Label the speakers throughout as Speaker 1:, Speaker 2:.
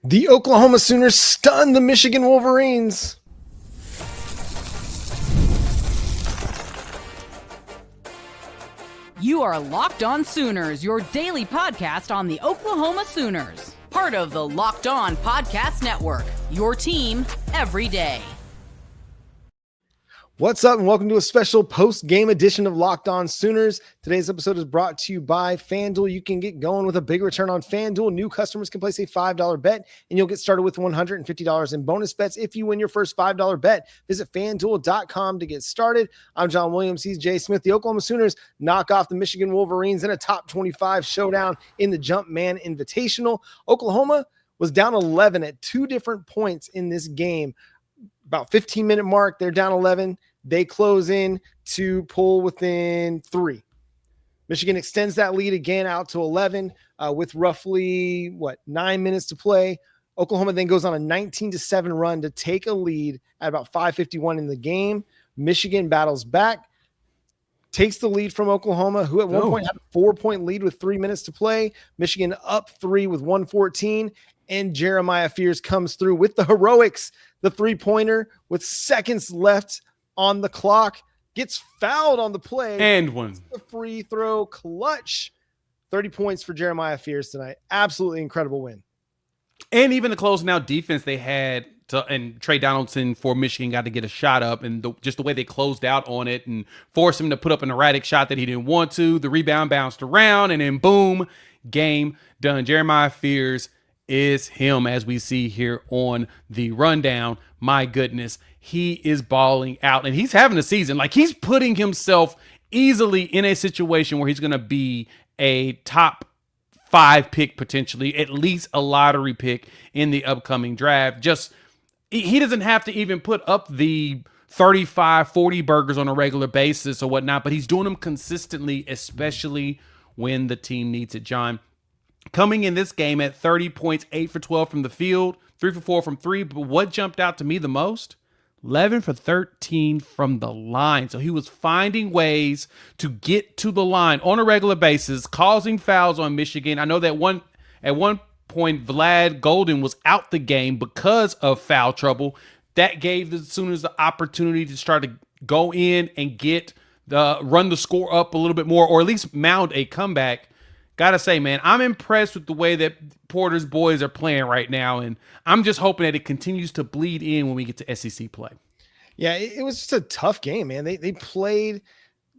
Speaker 1: The Oklahoma Sooners stunned the Michigan Wolverines.
Speaker 2: You are Locked On Sooners, your daily podcast on the Oklahoma Sooners. Part of the Locked On Podcast Network, your team every day.
Speaker 1: What's up, and welcome to a special post-game edition of Locked On Sooners. Today's episode is brought to you by FanDuel. You can get going with a big return on FanDuel. New customers can place a $5 bet, and you'll get started with $150 in bonus bets if you win your first $5 bet. Visit FanDuel.com to get started. I'm John Williams. He's Jay Smith. The Oklahoma Sooners knock off the Michigan Wolverines in a top 25 showdown in the Jumpman Invitational. Oklahoma was down 11 at two different points in this game. About 15-minute mark, they're down 11. They close in to pull within 3. Michigan extends that lead again out to 11 with roughly, 9 minutes to play. Oklahoma then goes on a 19-7 run to take a lead at about 5:51 in the game. Michigan battles back, takes the lead from Oklahoma, who at one point had a 4-point lead with 3 minutes to play. Michigan up 3 with 1:14, and Jeremiah Fears comes through with the heroics. The three-pointer with seconds left on the clock, gets fouled on the play.
Speaker 3: And one.
Speaker 1: The free throw clutch. 30 points for Jeremiah Fears tonight. Absolutely incredible win.
Speaker 3: And even the closing out defense they had, and Trey Donaldson for Michigan got to get a shot up, and just the way they closed out on it and forced him to put up an erratic shot that he didn't want to. The rebound bounced around, and then boom, game done. Jeremiah Fears is him, as we see here on the rundown. My goodness, he is balling out, and he's having a season. Like, he's putting himself easily in a situation where he's going to be a top 5 pick, potentially, at least a lottery pick in the upcoming draft. Just, he doesn't have to even put up the 35, 40 burgers on a regular basis or whatnot, but he's doing them consistently, especially when the team needs it, John. Coming in this game at 30 points, 8 for 12 from the field, 3 for 4 from 3. But what jumped out to me the most? 11 for 13 from the line. So he was finding ways to get to the line on a regular basis, causing fouls on Michigan. I know that at one point, Vlad Golden was out the game because of foul trouble. That gave the Sooners the opportunity to start to go in and run the score up a little bit more, or at least mount a comeback. Gotta say, man, I'm impressed with the way that Porter's boys are playing right now, and I'm just hoping that it continues to bleed in when we get to SEC play.
Speaker 1: Yeah, it was just a tough game, man. They played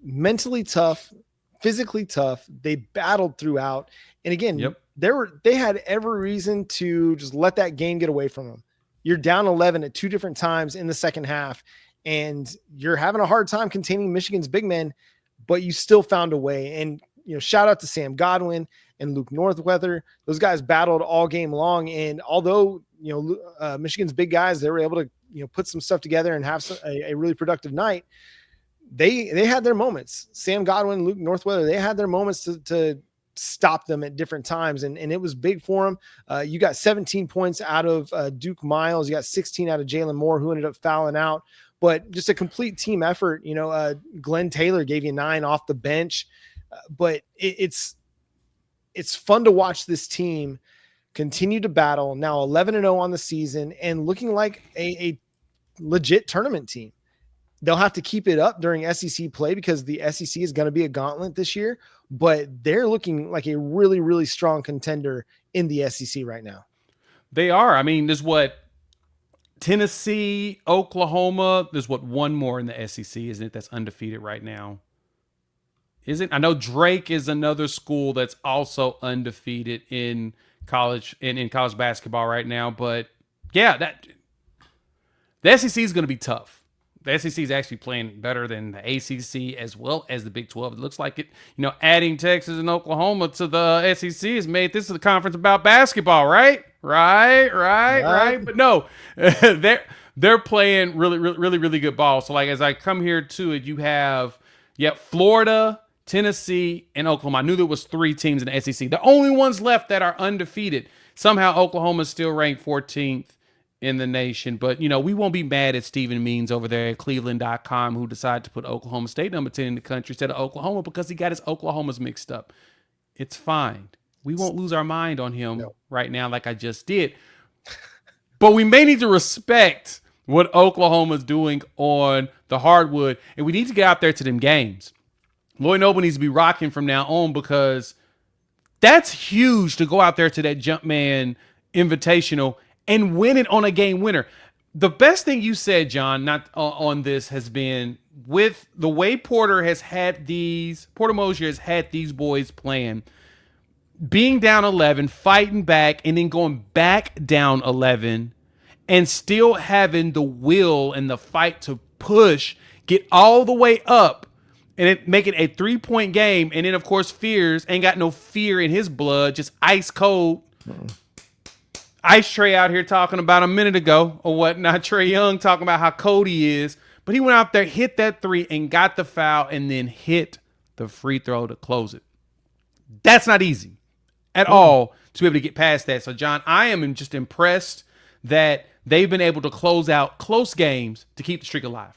Speaker 1: mentally tough, physically tough. They battled throughout, and again, they had every reason to just let that game get away from them. You're down 11 at 2 different times in the second half, and you're having a hard time containing Michigan's big men, but you still found a way. And shout out to Sam Godwin and Luke Northweather. Those guys battled all game long. And although, Michigan's big guys, they were able to, put some stuff together and have a really productive night. They had their moments. Sam Godwin, Luke Northweather, they had their moments to stop them at different times. And it was big for them. You got 17 points out of Duke Miles. You got 16 out of Jalen Moore, who ended up fouling out. But just a complete team effort. Glenn Taylor gave you 9 off the bench. But it's fun to watch this team continue to battle, now 11-0 on the season and looking like a legit tournament team. They'll have to keep it up during SEC play because the SEC is going to be a gauntlet this year, but they're looking like a really, really strong contender in the SEC right now.
Speaker 3: They are. I mean, there's Tennessee, Oklahoma. There's one more in the SEC, isn't it? That's undefeated right now. Isn't? I know Drake is another school that's also undefeated in college in college basketball right now. But yeah, the SEC is going to be tough. The SEC is actually playing better than the ACC as well as the Big 12. It looks like it. Adding Texas and Oklahoma to the SEC has made this a conference about basketball, right? Right. But no, they're playing really, really, really, really good ball. So like as I come here to it, you have Florida, Tennessee, and Oklahoma. I knew there was 3 teams in the SEC. The only ones left that are undefeated. Somehow Oklahoma is still ranked 14th in the nation. But, we won't be mad at Stephen Means over there at Cleveland.com who decided to put Oklahoma State number 10 in the country instead of Oklahoma because he got his Oklahomas mixed up. It's fine. We won't lose our mind on him right now like I just did. But we may need to respect what Oklahoma's doing on the hardwood, and we need to get out there to them games. Lloyd Noble needs to be rocking from now on, because that's huge to go out there to that Jumpman Invitational and win it on a game winner. The best thing you said, John, not on this, has been with the way Porter Moser has had these boys playing, being down 11, fighting back, and then going back down 11, and still having the will and the fight to push, get all the way up, and make it a 3-point game. And then, of course, Fears ain't got no fear in his blood, just ice cold. Ice Trey out here talking about a minute ago, or whatnot. Trae Young talking about how cold he is. But he went out there, hit that 3, and got the foul, and then hit the free throw to close it. That's not easy at all to be able to get past that. So, John, I am just impressed that they've been able to close out close games to keep the streak alive.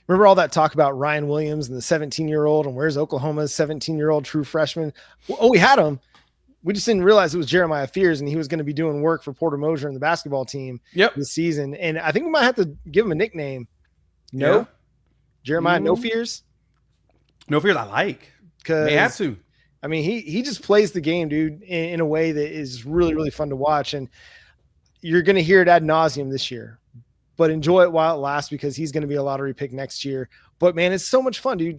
Speaker 1: Remember all that talk about Ryan Williams and the 17-year-old, and where's Oklahoma's 17-year-old true freshman? Oh, we had him. We just didn't realize it was Jeremiah Fears, and he was going to be doing work for Porter Moser and the basketball team this season. And I think we might have to give him a nickname. Jeremiah No Fears.
Speaker 3: No Fears, I like. Because they have to.
Speaker 1: I mean, he just plays the game, dude, in a way that is really, really fun to watch. And you're going to hear it ad nauseum this year, but enjoy it while it lasts, because he's going to be a lottery pick next year. But man, it's so much fun, dude.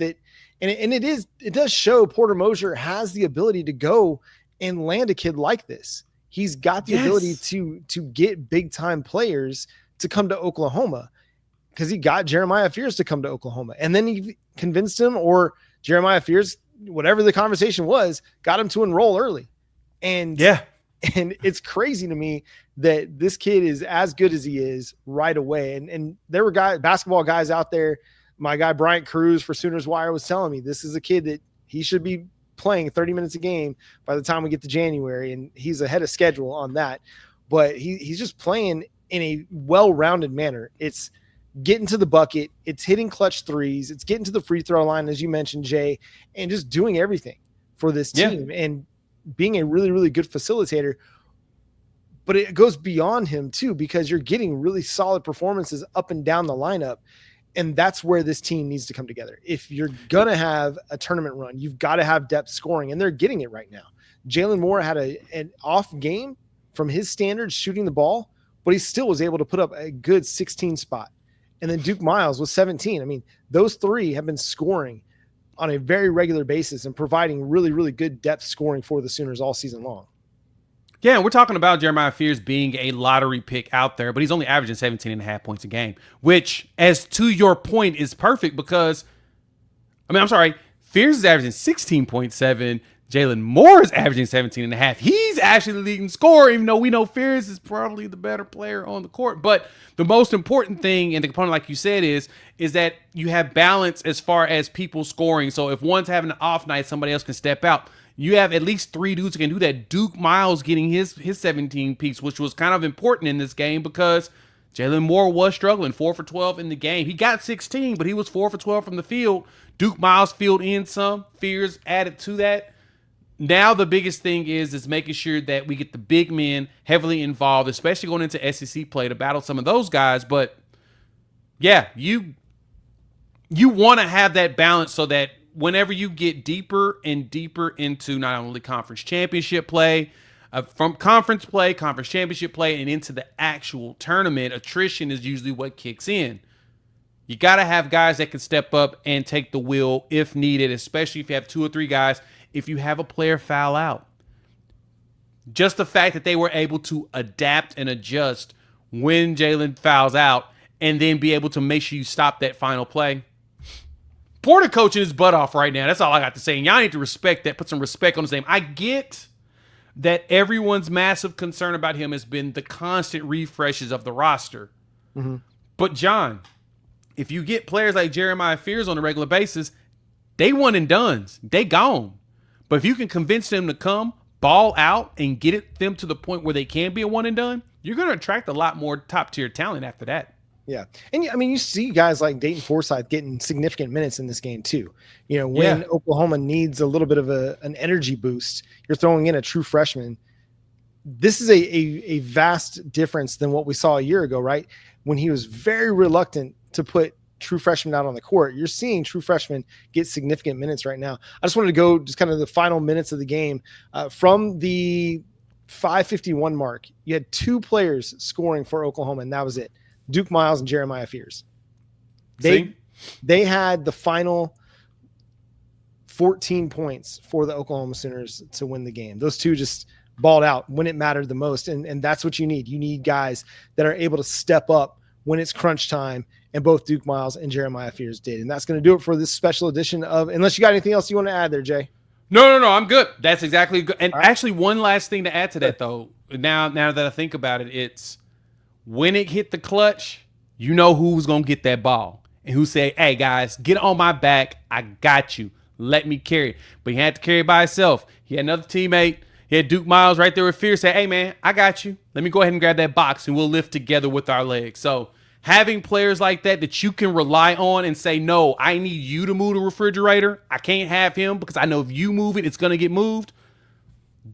Speaker 1: It does show Porter Moser has the ability to go and land a kid like this. He's got the ability to get big time players to come to Oklahoma, because he got Jeremiah Fears to come to Oklahoma, and then he convinced him, or Jeremiah Fears, whatever the conversation was, got him to enroll early. And it's crazy to me that this kid is as good as he is right away. And there were basketball guys out there. My guy, Bryant Cruz for Sooners Wire, was telling me this is a kid that he should be playing 30 minutes a game by the time we get to January. And he's ahead of schedule on that, but he's just playing in a well-rounded manner. It's getting to the bucket. It's hitting clutch threes. It's getting to the free throw line, as you mentioned, Jay, and just doing everything for this team and being a really, really good facilitator. But it goes beyond him too, because you're getting really solid performances up and down the lineup. And that's where this team needs to come together. If you're going to have a tournament run, you've got to have depth scoring, and they're getting it right now. Jalen Moore had an off game from his standards shooting the ball, but he still was able to put up a good 16 spot. And then Duke Miles was 17. I mean, those three have been scoring on a very regular basis and providing really, really good depth scoring for the Sooners all season long.
Speaker 3: Yeah, we're talking about Jeremiah Fears being a lottery pick out there, but he's only averaging 17.5 points a game, which, as to your point, is perfect because, Fears is averaging 16.7. Jalen Moore is averaging 17.5. He's actually the leading scorer, even though we know Fears is probably the better player on the court. But the most important thing, and the component, like you said, is that you have balance as far as people scoring. So if one's having an off night, somebody else can step out. You have at least three dudes who can do that. Duke Miles getting his 17 piece, which was kind of important in this game because Jalen Moore was struggling, 4 for 12 in the game. He got 16, but he was 4 for 12 from the field. Duke Miles filled in some. Fears added to that. Now the biggest thing is making sure that we get the big men heavily involved, especially going into SEC play to battle some of those guys. But yeah, you want to have that balance so that whenever you get deeper and deeper into not only conference championship play, from conference play, conference championship play, and into the actual tournament, attrition is usually what kicks in. You got to have guys that can step up and take the wheel if needed, especially if you have 2 or 3 guys. If you have a player foul out, just the fact that they were able to adapt and adjust when Jalen fouls out and then be able to make sure you stop that final play. Porter coaching his butt off right now. That's all I got to say. And y'all need to respect that. Put some respect on his name. I get that everyone's massive concern about him has been the constant refreshes of the roster. Mm-hmm. But John, if you get players like Jeremiah Fears on a regular basis, they one and dones. They gone. But if you can convince them to come, ball out, and get them to the point where they can be a one and done, you're going to attract a lot more top-tier talent after that.
Speaker 1: Yeah. And I mean, you see guys like Dayton Forsythe getting significant minutes in this game too. You know, when Oklahoma needs a little bit of an energy boost, you're throwing in a true freshman this is a vast difference than what we saw a year ago, right? When he was very reluctant to put true freshmen out on the court. You're seeing true freshmen get significant minutes right now. I just wanted to go just kind of the final minutes of the game. From the 5:51 mark, you had 2 players scoring for Oklahoma, and that was it. Duke Miles and Jeremiah Fears. They had the final 14 points for the Oklahoma Sooners to win the game. Those 2 just balled out when it mattered the most. And that's what you need. You need guys that are able to step up when it's crunch time, and both Duke Miles and Jeremiah Fears did. And that's going to do it for this special edition of, unless you got anything else you want to add there, Jay.
Speaker 3: No, I'm good. That's exactly good. And actually, one last thing to add to that, though, now that I think about it, it's when it hit the clutch, you know who's going to get that ball and who say, hey, guys, get on my back. I got you. Let me carry it. But he had to carry it by himself. He had another teammate. He had Duke Miles right there with Fear. Say, hey, man, I got you. Let me go ahead and grab that box, and we'll lift together with our legs. So having players like that you can rely on and say, no, I need you to move the refrigerator. I can't have him because I know if you move it, it's going to get moved.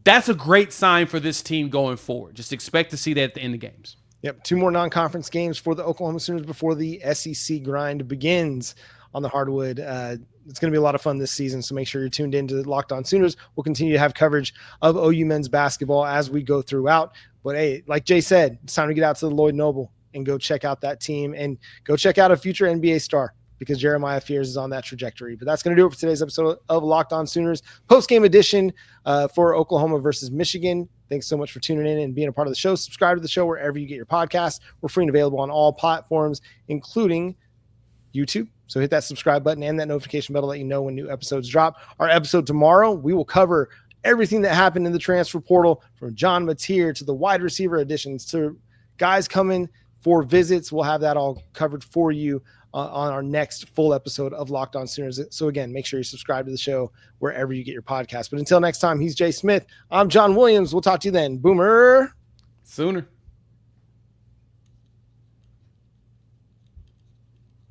Speaker 3: That's a great sign for this team going forward. Just expect to see that at the end of games.
Speaker 1: Yep, 2 more non-conference games for the Oklahoma Sooners before the SEC grind begins on the hardwood. It's going to be a lot of fun this season, so make sure you're tuned in to Locked On Sooners. We'll continue to have coverage of OU men's basketball as we go throughout. But, hey, like Jay said, it's time to get out to the Lloyd Noble and go check out that team and go check out a future NBA star, because Jeremiah Fears is on that trajectory. But that's going to do it for today's episode of Locked On Sooners, post-game edition for Oklahoma versus Michigan. Thanks so much for tuning in and being a part of the show. Subscribe to the show wherever you get your podcasts. We're free and available on all platforms, including YouTube. So hit that subscribe button and that notification bell to let you know when new episodes drop. Our episode tomorrow, we will cover everything that happened in the transfer portal, from John Mateer to the wide receiver additions to guys coming for visits. We'll have that all covered for you on our next full episode of Locked On Sooners. So again, make sure you subscribe to the show wherever you get your podcast. But until next time, he's Jay Smith. I'm John Williams. We'll talk to you then. Boomer
Speaker 3: Sooner.